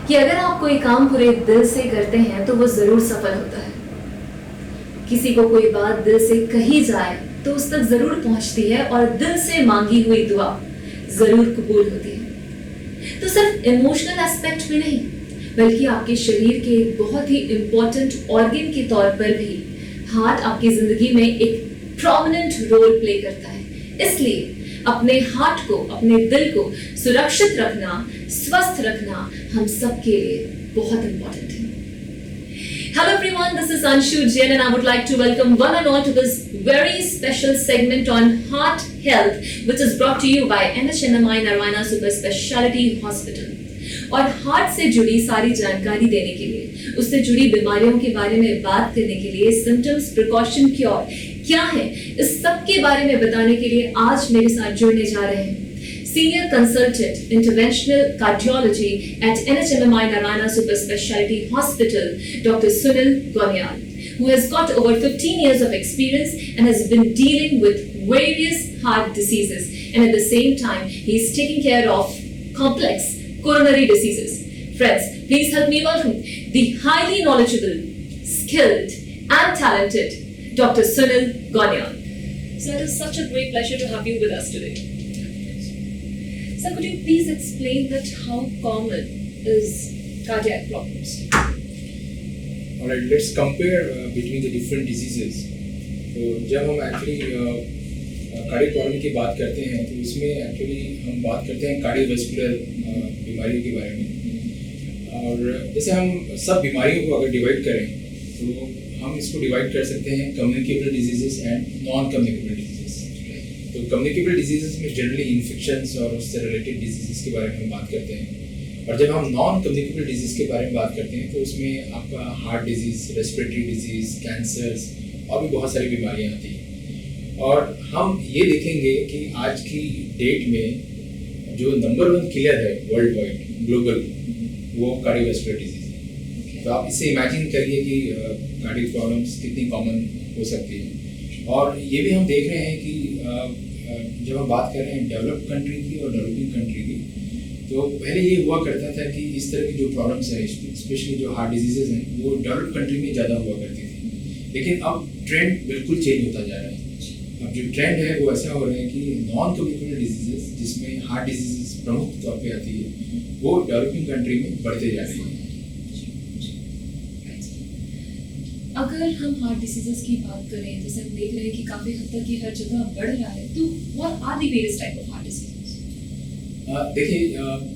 कि अगर आप कोई काम पूरे दिल से करते हैं तो वो जरूर सफल होता है। किसी को कोई बात दिल से कही जाए तो उस तक जरूर पहुंचती है और दिल से मांगी हुई दुआ जरूर कबूल होती है। तो सिर्फ इमोशनल एस्पेक्ट में नहीं, बल्कि आपके शरीर के एक बहुत ही इंपॉर्टेंट ऑर्गन के तौर पर भी हार्ट आपकी जिंदगी में एक प्रोमिनेंट रोल प्ले करता है। इसलिए अपने हार्ट को, अपने दिल को सुरक्षित रखना, स्वस्थ रखना हम सबके लिए बहुत इंपॉर्टेंट है। Hello everyone, this is Anshu Jain and I would like to welcome one and all to this very special segment on heart health which is brought to you by NHMI Narayana Super Speciality Hospital। और heart से जुड़ी सारी जानकारी देने के लिए, उससे जुड़ी बीमारियों के बारे में बात करने के लिए, सिम्टम्स, प्रिकॉशन, क्योर क्या है, इस सब के बारे में बताने के लिए आज मेरे साथ जुड़ने जा रहे हैं senior consultant interventional cardiology at NHMI Narayana Super Speciality Hospital, Dr. Sunil Gonyal, who has got over 15 years of experience and has been dealing with various heart diseases, and at the same time he is taking care of complex coronary diseases. Friends, please help me welcome the highly knowledgeable, skilled and talented Dr. Sunil Gonyal. So it is such a great pleasure to have you with us today. Sir, could you please explain that how common is cardiac problems? Alright, let's compare between the different diseases. तो जब हम actually cardiac problem की बात करते हैं तो उसमें actually हम बात करते हैं कार्डियोवैस्कुलर बीमारियों के बारे में। और जैसे हम सब बीमारियों को अगर डिवाइड करें तो हम इसको डिवाइड कर सकते हैं communicable diseases and non communicable diseases. तो कम्युनिकेबल डिजीजेस में जनरली इन्फेक्शंस और उससे रिलेटेड डिजीजेस के बारे में हम बात करते हैं। और जब हम नॉन कम्युनिकेबल डिजीज के बारे में बात करते हैं तो उसमें आपका heart disease, respiratory disease, cancers और भी बहुत सारी बीमारियाँ आती हैं। और हम ये देखेंगे कि आज की डेट में जो नंबर 1 किलर है वर्ल्ड वाइड, ग्लोबल, वो कार्डियोवैस्कुलर डिजीज है। तो आप इससे इमेजिन करिए कि कार्डियक प्रॉब्लम्स कितनी कॉमन हो सकती है। और ये भी हम देख रहे हैं कि जब हम बात कर रहे हैं डेवलप्ड कंट्री की और डेवलपिंग कंट्री की, तो पहले ये हुआ करता था कि इस तरह की जो प्रॉब्लम्स है, स्पेशली जो हार्ट डिजीजेज हैं, वो डेवलप्ड कंट्री में ज़्यादा हुआ करती थी। लेकिन अब ट्रेंड बिल्कुल चेंज होता जा रहा है। अब जो ट्रेंड है वो ऐसा हो रहा है कि नॉन कम्युनिकेबल डिजीजेस, जिसमें हार्ट डिजीजेस प्रमुख तौर पे आती है, वो डेवलपिंग कंट्री में बढ़ते जा रही है। अगर हम हार्ट डिसीजेस की बात करें, जैसे हम देख रहे हैं कि काफी हद तक ये हर जगह बढ़ रहा है, तो what are the various type of heart diseases? देखिए,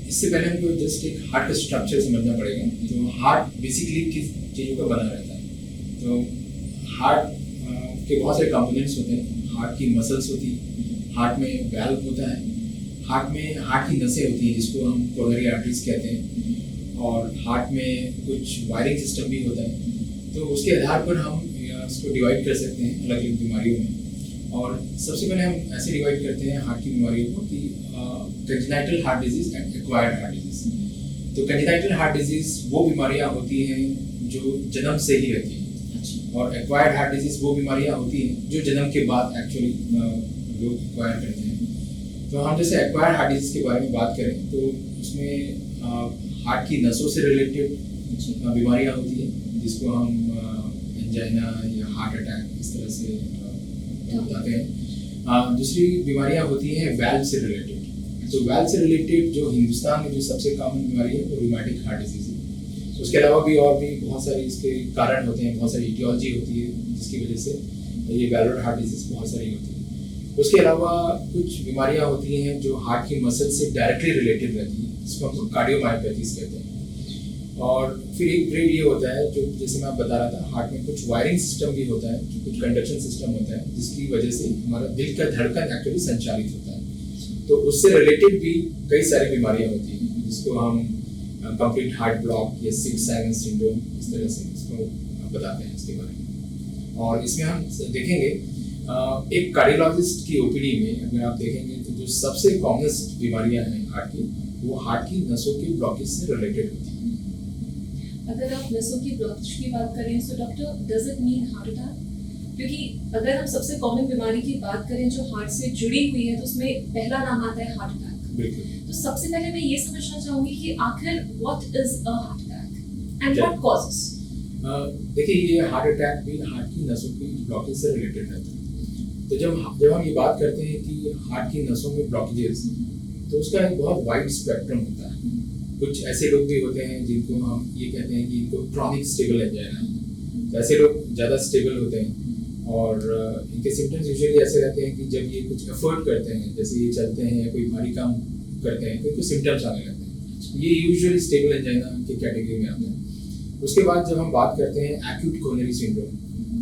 इससे पहले हमको जस्ट एक हार्ट का स्ट्रक्चर समझना पड़ेगा। तो हार्ट बेसिकली किस चीज़ों का बना रहता है? तो हार्ट के बहुत सारे कंपोनेंट्स होते हैं। हार्ट की मसल्स होती है, हार्ट में वैल्व होता है, हार्ट में हार्ट की नसें होती हैं जिसको हम कोरोनरी आर्टरीज कहते हैं, और हार्ट में कुछ वायरिंग सिस्टम भी होता है। तो उसके आधार पर हम इसको डिवाइड कर सकते हैं अलग अलग बीमारियों में। और सबसे पहले हम ऐसे डिवाइड करते हैं हार्ट की बीमारियों को कि congenital heart disease and acquired heart disease. तो कंजेनाइटल हार्ट डिजीज वो बीमारियाँ होती हैं जो जन्म से ही रहती हैं, और एक्वायर्ड हार्ट डिजीज वो बीमारियाँ होती हैं जो जन्म के बाद एक्चुअली लोग एक्वायर करते हैं। तो हम जैसे एक्वायर्ड हार्ट डिजीज के बारे में बात करें तो उसमें हार्ट की नसों से रिलेटेड बीमारियाँ होती हैं, जिसको हम एंजाइना या हार्ट अटैक इस तरह से बताते हैं। दूसरी बीमारियाँ होती हैं वैल्व से रिलेटेड। तो वैल्व से रिलेटेड जो हिंदुस्तान में जो सबसे कॉमन बीमारी है वो रूमेटिक हार्ट डिजीज है। उसके अलावा भी और भी बहुत सारे इसके कारण होते हैं, बहुत सारी इटियोलॉजी होती है जिसकी वजह से ये वैल्वुलर हार्ट डिजीज बहुत सारी होती है। उसके अलावा कुछ बीमारियां होती हैं जो हार्ट की मसल से डायरेक्टली रिलेटेड रहती हैं, जिसको हम कार्डियोमायोपैथीज कहते हैं। और फिर एक ग्रेड ये होता है जो, जैसे मैं बता रहा था, हार्ट में कुछ वायरिंग सिस्टम भी होता है, कुछ कंडक्शन सिस्टम होता है, जिसकी वजह से हमारा दिल का धड़कन एक्चुअली संचालित होता है। तो उससे रिलेटेड भी कई सारी बीमारियाँ होती हैं, जिसको हम कंप्लीट हार्ट ब्लॉक या सिक्स साइलेंस सिंड्रोम इस तरह से इसको बताते हैं इसके बारे में। और इसमें हम देखेंगे एक कार्डियोलॉजिस्ट की ओपीडी में अगर आप देखेंगे तो जो सबसे कॉमनेस्ट बीमारियां हैं हार्ट की, वो हार्ट की नसों के ब्लॉकेज से रिलेटेड होती हैं। अगर आप नसों की ब्लॉकेज की बात करें तो doctor, does it mean heart attack? क्योंकि अगर हम सबसे कॉमन बीमारी की बात करें जो हार्ट से जुड़ी हुई है तो उसमें पहला नाम आता है हार्ट अटैक। बिल्कुल। तो सबसे पहले मैं ये समझना चाहूंगी कि आखिर what is a heart attack and what causes. देखिए, ये हार्ट अटैक भी हार्ट की नसों की ब्लॉकेज से रिलेटेड रहता है। तो जब हम ये बात करते हैं कि हार्ट की नसों में ब्लॉकेजेस, तो उसका एक बहुत वाइड स्पेक्ट्रम होता है। कुछ ऐसे लोग भी होते हैं जिनको हम ये कहते हैं कि इनको क्रॉनिक स्टेबल एंजाइना है। तो ऐसे लोग ज़्यादा स्टेबल होते हैं और इनके सिम्टम्स यूजुअली ऐसे रहते हैं कि जब ये कुछ एफर्ट करते हैं, जैसे ये चलते हैं या कोई भारी काम करते हैं, तो इनको सिम्टम्स आने लगते हैं। ये यूजुअली स्टेबल एंजाइना की कैटेगरी में आते हैं। उसके बाद जब हम बात करते हैं एक्यूट कोरोनरी सिंड्रोम,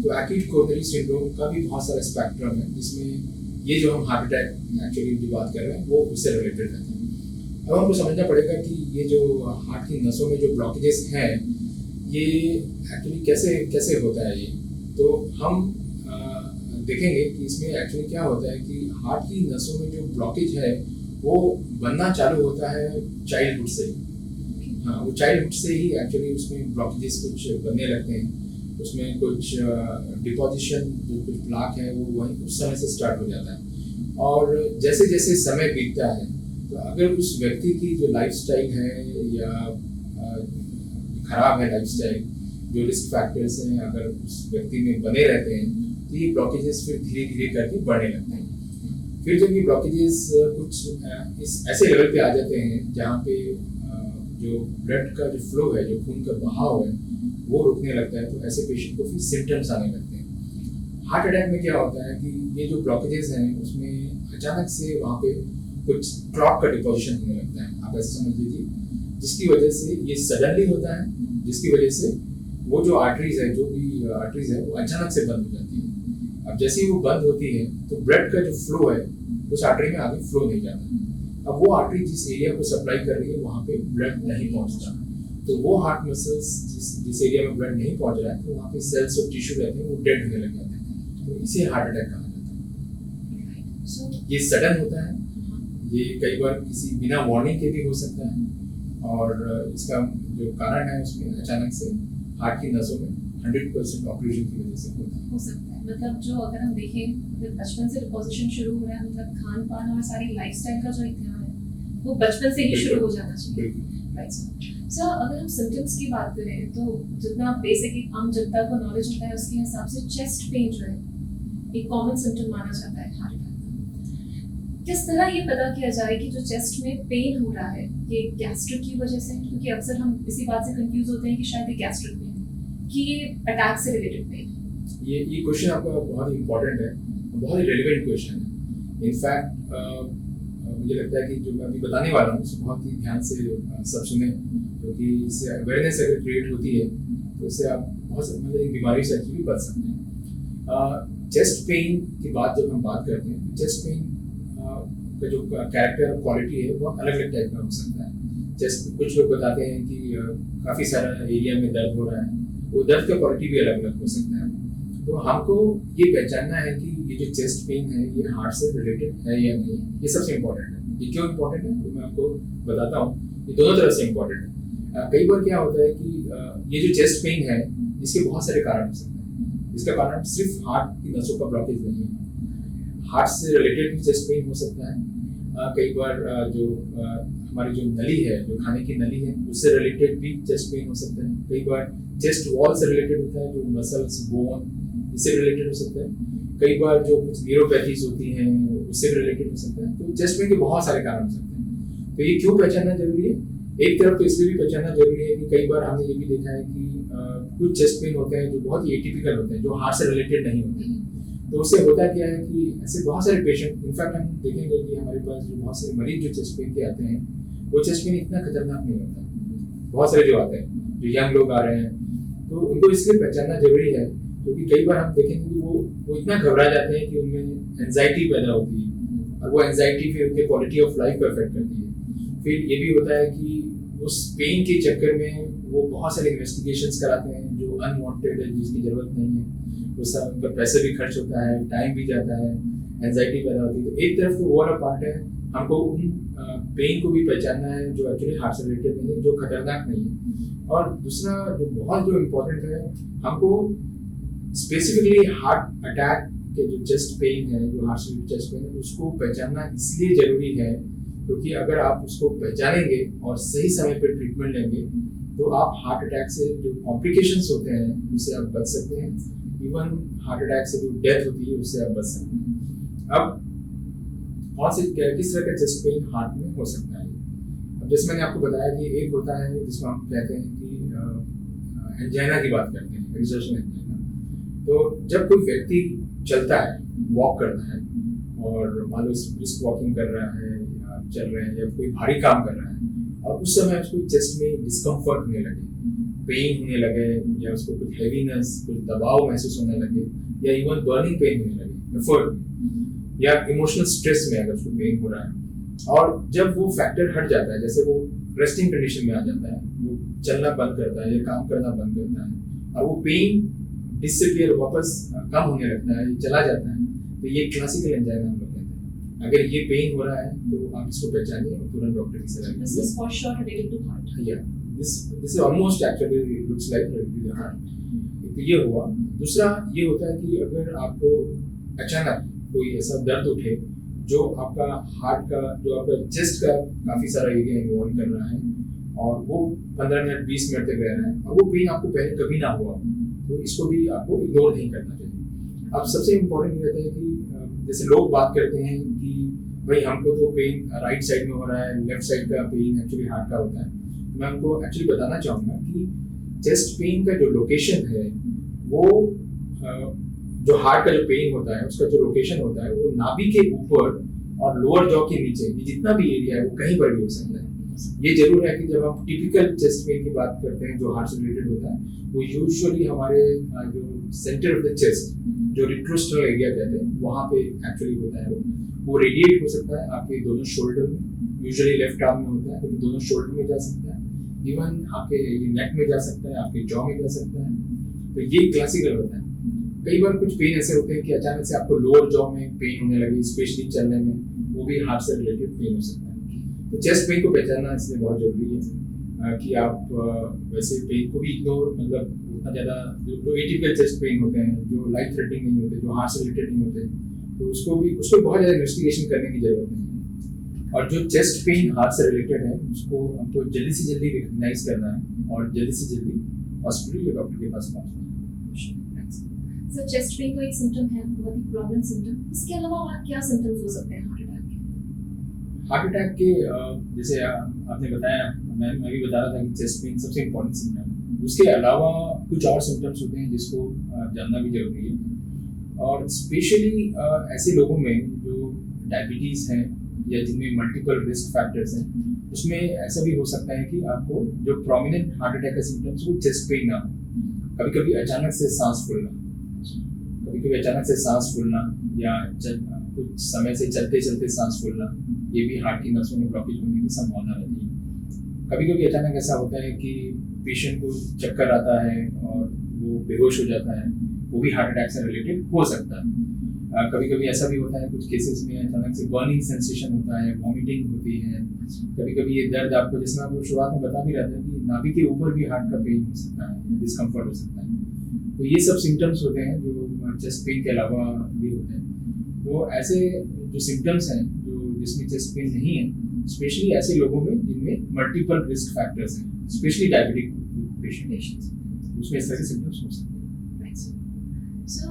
तो एक्यूट कोरोनरी सिंड्रोम का भी बहुत सारा स्पेक्ट्रम है, जिसमें ये जो हम हार्ट अटैक एक्चुअली जो बात कर रहे हैं वो उससे रिलेटेड रहता है। अब हमको समझना पड़ेगा कि ये जो हार्ट की नसों में जो ब्लॉकेजेस हैं, ये एक्चुअली कैसे कैसे होता है ये। तो हम देखेंगे कि इसमें एक्चुअली क्या होता है कि हार्ट की नसों में जो ब्लॉकेज है वो बनना चालू होता है चाइल्डहुड से। हाँ, वो चाइल्डहुड से ही एक्चुअली उसमें ब्लॉकेजेस कुछ बनने लगते हैं। उसमें कुछ डिपोजिशन जो कुछ प्लाक है वो वहीं उस समय से स्टार्ट हो जाता है। और जैसे जैसे समय बीतता है, तो अगर उस व्यक्ति की जो लाइफस्टाइल है या खराब है लाइफस्टाइल, जो रिस्क फैक्टर्स हैं अगर उस व्यक्ति में बने रहते हैं, तो ये ब्लॉकेजेस फिर धीरे धीरे करके बढ़ने लगते हैं। फिर जब ये ब्लॉकेजेस कुछ इस ऐसे लेवल पे आ जाते हैं जहाँ पे जो ब्लड का जो फ्लो है, जो खून का बहाव है, वो रुकने लगता है, तो ऐसे पेशेंट को फिर सिम्टम्स आने लगते हैं। हार्ट अटैक में क्या होता है कि ये जो ब्लॉकेजेस हैं उसमें अचानक से वहाँ पे कुछ क्लॉट का डिपोजिशन होने लगता है, आप ऐसे समझ लीजिए, जिसकी वजह से ये सडनली होता है, जिसकी वजह से वो जो आर्टरीज है, जो भी आर्टरीज है, वो अचानक से बंद हो जाती है। अब जैसे ही वो बंद होती है तो ब्लड का जो फ्लो है उस आर्टरी में आगे फ्लो नहीं जाता। अब वो आर्टरी जिस एरिया को सप्लाई कर रही है वहाँ पे ब्लड नहीं पहुँचता, तो वो हार्ट मसल्स जिस एरिया में ब्लड नहीं पहुँच रहा है, तो वहाँ पे सेल्स और टिश्यू रहते हैं वो डेड होने लग जाते हैं। तो इसे हार्ट अटैक कहा जाता है। ये सडन होता है, ये कई बार किसी बिना वार्निंग के भी हो सकता है, और इसका जो कारण है उसमें अचानक से हार्ट की नसों में 100% ऑक्लूजन की वजह से हो सकता है। मतलब जो अगर हम देखें, अगर बचपन से डिपोजिशन शुरू हो रहा है, मतलब खान पान और सारी लाइफस्टाइल का जो ध्यान है वो बचपन से ही शुरू हो जाना चाहिए। राइट सर, अगर हम सिम्टम्स की बात करें तो जितना बेसिक आम जनता को नॉलेज होता है उसके हिसाब से चेस्ट पेन जो है एक कॉमन सिम्टम माना जाता है हार्ट अटैक का। किस तरह ये पता किया जाए कि जो चेस्ट में पेन हो रहा है ये गैस्ट्रिक की वजह से, क्योंकि अक्सर हम इसी बात से कंफ्यूज होते हैं कि शायद ये गैस्ट्रिक पेन कि ये अटैक से रिलेटेड पेन। ये क्वेश्चन आपका बहुत ही इम्पोर्टेंट है, बहुत ही रेलिवेंट क्वेश्चन है। इनफैक्ट मुझे लगता है कि जो मैं अभी बताने वाला हूँ उसको बहुत ही ध्यान से सब सुने, क्योंकि इससे अवेयरनेस अगर क्रिएट होती है तो इससे आप बहुत मतलब एक बीमारी से एक्चुअली बच सकते हैं। चेस्ट पेन की बात जब हम बात करते हैं, चेस्ट पेन का जो कैरेक्टर और क्वालिटी है वो अलग अलग टाइप का हो सकता है। जैसे कुछ लोग बताते हैं कि काफ़ी सारा एरिया में दर्द हो रहा है, वो दर्द का क्वालिटी भी अलग अलग हो सकता है। तो हमको ये पहचानना है कि ये जो चेस्ट पेन है ये हार्ट से रिलेटेड है या नहीं, ये सबसे इम्पोर्टेंट है। ये क्यों इम्पोर्टेंट है वो मैं आपको बताता हूँ। ये दोनों तरफ से इम्पोर्टेंट है। कई बार क्या होता है कि ये जो चेस्ट पेन है इसके बहुत सारे कारण हो सकते हैं। इसका कारण सिर्फ हार्ट की नसों का ब्लॉकेज नहीं है, हार्ट से रिलेटेड भी चेस्ट पेन हो सकता है। कई बार जो हमारी जो नली है, जो खाने की नली है, उससे रिलेटेड भी चेस्ट पेन हो सकता है। कई बार चेस्ट वॉल से रिलेटेड होता है, जो मसल्स, बोन, इससे रिलेटेड हो सकता है। कई बार जो कुछ न्यूरोपैथीज होती हैं उससे भी रिलेटेड हो सकता है। तो चेस्ट पेन के बहुत सारे कारण हो सकते हैं। तो ये क्यों पहचानना जरूरी है? एक तरफ तो इसलिए भी पहचानना जरूरी है कि कई बार हमने ये भी देखा है कि कुछ चेस्ट पेन होते हैं जो बहुत ही एटिपिकल होते हैं, जो हार्ट से रिलेटेड नहीं होते हैं। तो उससे होता क्या है कि ऐसे बहुत सारे पेशेंट, इनफैक्ट हम देखेंगे कि हमारे पास जो बहुत सारे मरीज जो चेस्ट पेन के आते हैं, वो चेस्ट पेन इतना खतरनाक नहीं होता। बहुत सारे जो आते हैं, जो यंग लोग आ रहे हैं, तो उनको इसलिए पहचानना जरूरी है क्योंकि कई बार हम देखेंगे कि वो इतना घबरा जाते हैं कि उनमें एंजाइटी पैदा होती है, और वो एंजाइटी फिर उनके क्वालिटी ऑफ लाइफ को अफेक्ट करती है। फिर ये भी होता है कि उस पेन के चक्कर में वो बहुत सारे इन्वेस्टिगेशंस कराते हैं जो अनवांटेड है, जिसकी ज़रूरत नहीं है। उस सब उनका पैसे भी खर्च होता है, टाइम भी जाता है, एंजाइटी पैदा होती है। तो एक तरफ तो वो वाला पार्ट है, हमको उन पेन को भी पहचानना है जो एक्चुअली हार्ट से रिलेटेड नहीं है, जो खतरनाक नहीं है। और दूसरा जो इम्पोर्टेंट है, हमको स्पेसिफिकली हार्ट अटैक के जो चेस्ट पेन है, जो हार्ट से चेस्ट पेन है, उसको पहचानना इसलिए ज़रूरी है क्योंकि अगर आप उसको पहचानेंगे और सही समय पर ट्रीटमेंट लेंगे तो आप हार्ट अटैक से जो कॉम्प्लिकेशंस होते हैं उससे आप बच सकते हैं। इवन हार्ट अटैक से जो डेथ होती है उससे आप बच सकते हैं। अब कौन से किस तरह का चेस्ट पेन हार्ट में हो सकता है? अब जैसे मैंने आपको बताया कि एक होता है जिसको हम कहते हैं कि एंजाइना की बात करते हैं, एक्सर्शन एंजाइना। तो जब कोई व्यक्ति चलता है, वॉक करता है और मान लो ब्रिस्क वॉकिंग कर रहा है या चल रहे हैं या कोई भारी काम कर रहा है और उस समय उसको चेस्ट में डिस्कम्फर्ट होने लगे, पेन होने लगे या उसको कुछ हैवीनेस, कुछ दबाव महसूस होने लगे या इवन बर्निंग पेन होने लगे एफर्ट या इमोशनल स्ट्रेस में अगर उसको पेन हो रहा है और जब वो फैक्टर हट जाता है, जैसे वो रेस्टिंग कंडीशन में आ जाता है, वो चलना बंद करता है या काम करना बंद करता है और वो पेन डिसअपियर वापस कम होने लगता है, चला जाता है, तो ये क्लासिकल एंजाइना हम लोग कहते हैं। अगर ये पेन हो रहा है तो आप इसको पहचानिए और तुरंत डॉक्टर की सलाह This लीजिए। is for sure related to heart. Yeah, this is almost actually looks like related to the heart. तो ये हुआ। दूसरा ये होता है कि अगर आपको अचानक कोई ऐसा दर्द उठे जो आपका हार्ट का, जो आपका चेस्ट का काफी सारा एरिया इन्वॉल्व कर रहा है और वो 15 मिनट 20 मिनट तक रह रहा है और वो पेन आपको पहले कभी ना हुआ, तो इसको भी आपको इग्नोर नहीं करना चाहिए। अब सबसे इम्पोर्टेंट ये रहता है कि जैसे लोग बात करते हैं कि भाई हमको तो पेन राइट साइड में हो रहा है, लेफ्ट साइड का पेन एक्चुअली हार्ट का होता है। मैं उनको एक्चुअली बताना चाहूँगा कि चेस्ट पेन का जो लोकेशन है वो जो हार्ट का जो पेन होता है उसका जो लोकेशन होता है वो नाभि के ऊपर और लोअर जॉ के नीचे, ये जितना भी एरिया है वो कहीं पर भी हो सकता है। ये जरूर है कि जब हम टिपिकल चेस्ट पेन की बात करते हैं जो हार्ट से रिलेटेड होता है वो यूजुअली हमारे जो सेंटर ऑफ द चेस्ट, जो रिट्रोस्टर्नल एरिया कहते हैं, वहाँ पे एक्चुअली होता है। वो रेडिएट हो सकता है आपके दोनों शोल्डर में, यूजुअली लेफ्ट आर्म में होता है, लेकिन दोनों शोल्डर में जा सकता है, इवन आपके नेक में जा सकता है, आपके जॉ में जा सकता है। तो ये क्लासिकल होता है। कई बार कुछ पेन ऐसे होते हैं कि अचानक से आपको लोअर जॉ में पेन होने लगे, स्पेशली चलने में, वो भी हार्ट से रिलेटेड पेन हो सकता है। तो चेस्ट पेन को पहचानना इसलिए बहुत जरूरी है कि आप वैसे पेन को भी इग्नोर, मतलब उतना ज़्यादा जो एटिपिकल चेस्ट पेन होते हैं, जो लाइफ थ्रेटनिंग नहीं होते, जो हार्ट से रिलेटेड नहीं होते, तो उसको बहुत ज़्यादा इन्वेस्टिगेशन करने की जरूरत नहीं है। और जो चेस्ट पेन हार्ट से रिलेटेड है उसको हमको जल्दी से जल्दी रिकग्नाइज करना है और जल्दी से जल्दी हॉस्पिटल या डॉक्टर के पास पहुँचना है। सर, चेस्ट पेन तो एक सिम्टम है, बहुत ही प्रॉब्लम सिम्टम। इसके अलावा और क्या सिम्टम्स हो सकते हैं हार्ट अटैक के? हार्ट अटैक के जैसे आपने बताया, मैं भी बता रहा था कि चेस्ट पेन सबसे इम्पोर्टेंट सिम्टम है। उसके अलावा कुछ और सिम्टम्स होते हैं जिसको जानना भी जरूरी है, और स्पेशली ऐसे लोगों में जो डायबिटीज़ हैं या जिनमें मल्टीपल रिस्क फैक्टर्स हैं, उसमें ऐसा भी हो सकता है कि आपको जो प्रोमिनेंट हार्ट अटैक का सिम्टम्स वो चेस्ट पेन ना हो। कभी कभी अचानक से सांस फूलना, या कुछ समय से चलते चलते सांस फूलना, ये भी हार्ट की नसों में ब्लॉकेज होने की संभावना रहती है। कभी कभी अचानक ऐसा होता है कि पेशेंट को चक्कर आता है और वो बेहोश हो जाता है, वो भी हार्ट अटैक से रिलेटेड हो सकता है। कभी कभी ऐसा भी होता है कुछ केसेस में अचानक से बर्निंग सेंसेशन होता है, वॉमिटिंग होती है। कभी कभी ये दर्द आपको, जैसे मैं आपको शुरुआत में बता भी रहा था कि नाभि के ऊपर भी हार्ट का पेन हो सकता है, डिस्कम्फर्ट हो सकता है। तो ये सब सिम्टम्स होते हैं जो चेस्ट पेन के अलावा भी होते हैं। तो ऐसे जो सिम्टम्स हैं जो जिसमें चेस्ट पेन नहीं है, स्पेशली ऐसे लोगों में जिनमें मल्टीपल रिस्क फैक्टर्स हैं, स्पेशली डायबिटिक पेशेंट्स, उसमें इस तरह के सिम्टम्स हो सकते हैं। राइट सर,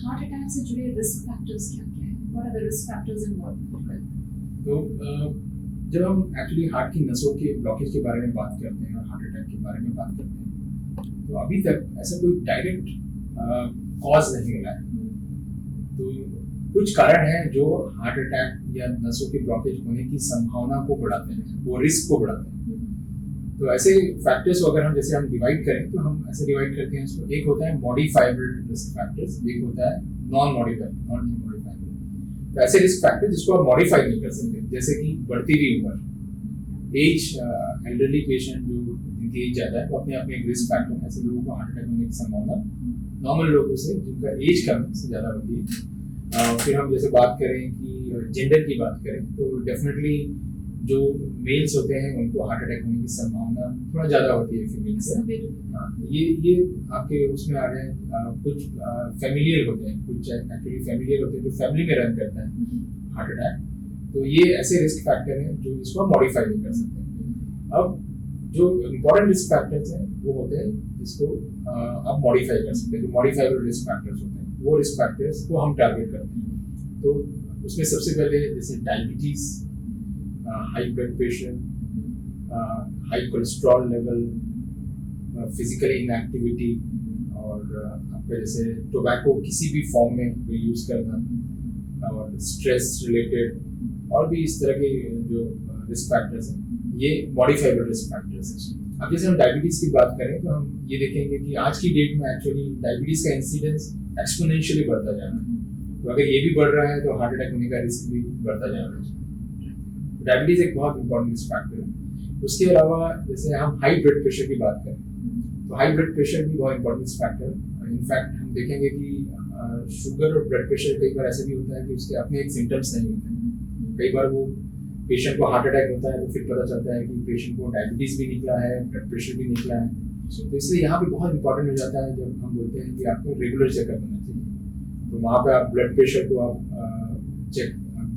हार्ट अटैक से जुड़े रिस्क फैक्टर्स क्या क्या हैं? What are the risk factors involved? तो जब हम एक्चुअली हार्ट की नसों के ब्लॉकेज के बारे में बात करते हैं और हार्ट अटैक के बारे में बात करते हैं, तो अभी तक ऐसा कोई डायरेक्ट कॉज नहीं मिला है। तो कुछ कारण हैं जो हार्ट अटैक या नसों के ब्लॉकेज होने की संभावना को बढ़ाते हैं, वो रिस्क को बढ़ाते हैं। तो ऐसे फैक्टर्स को अगर हम जैसे हम डिवाइड करें तो हम ऐसे डिवाइड करते हैं इसको। एक होता है मॉडिफाइबल रिस्क फैक्टर्स, एक होता है नॉन मॉडिफाइबल। तो ऐसे रिस्क फैक्टर जिसको आप मॉडिफाई नहीं कर सकते, जैसे कि बढ़ती हुई उम्र, एज, एल्डरली पेशेंट जो जिनकी एज ज़्यादा है वो अपने आप में एक रिस्क फैक्टर है। ऐसे लोगों को हार्ट अटैक होने की संभावना नॉर्मल लोगों से जिनका एज कम से ज़्यादा होती है। फिर हम जैसे बात करें कि जेंडर की बात करें तो डेफिनेटली जो मेल्स होते हैं उनको हार्ट अटैक होने की संभावना थोड़ा ज़्यादा होती है फीमेल से। ये आपके उसमें आ गए कुछ फैमिलियर होते हैं, कुछ एक्चुअली फैमिलियर होते हैं जो फैमिली में रन करता है हार्ट अटैक। तो ये ऐसे रिस्क फैक्टर हैं जो इसको आप मॉडिफाई नहीं कर सकते। अब जो इम्पोर्टेंट रिस्क फैक्टर्स हैं वो होते हैं जिसको आप मॉडिफाई कर सकते हैं, जो मॉडिफाइबल रिस्क फैक्टर्स होते हैं वो रिस्क फैक्टर्स को हम टारगेट करते हैं। तो उसमें सबसे पहले जैसे diabetes, high blood pressure, high cholesterol level, physically inactivity, और आपका जैसे टोबैको किसी भी फॉर्म में यूज़ करना, और स्ट्रेस रिलेटेड और भी इस तरह के जो रिस्क फैक्टर्स हैं ये मॉडिफाइबल रिस्क फैक्टर्स हैं। अब जैसे हम डायबिटीज़ की बात करें तो हम ये देखेंगे कि आज की डेट में एक्चुअली डायबिटीज़ का इंसिडेंस एक्सपोनेंशियली बढ़ता जा रहा है। तो अगर ये भी बढ़ रहा है तो हार्ट अटैक होने का रिस्क भी बढ़ता जा रहा है। डायबिटीज़ एक बहुत इंपॉर्टेंट रिस्क फैक्टर है। उसके अलावा जैसे हम हाई ब्लड प्रेशर की बात करें तो हाई ब्लड प्रेशर भी बहुत इंपॉर्टेंट रिस्क फैक्टर है। इनफैक्ट हम देखेंगे कि शुगर और ब्लड प्रेशर कई बार ऐसे भी होता है कि उसके अपने एक सिम्टम्स नहीं होते हैं। कई बार वो पेशेंट को हार्ट अटैक होता है तो फिर पता चलता है कि पेशेंट को डायबिटीज़ भी निकला है, ब्लड प्रेशर भी निकला है। तो इसलिए यहाँ पे बहुत इंपॉर्टेंट हो जाता है जब हम बोलते हैं कि आपको रेगुलर चेकअप होना चाहिए। तो वहाँ पे आप ब्लड प्रेशर को आप चेक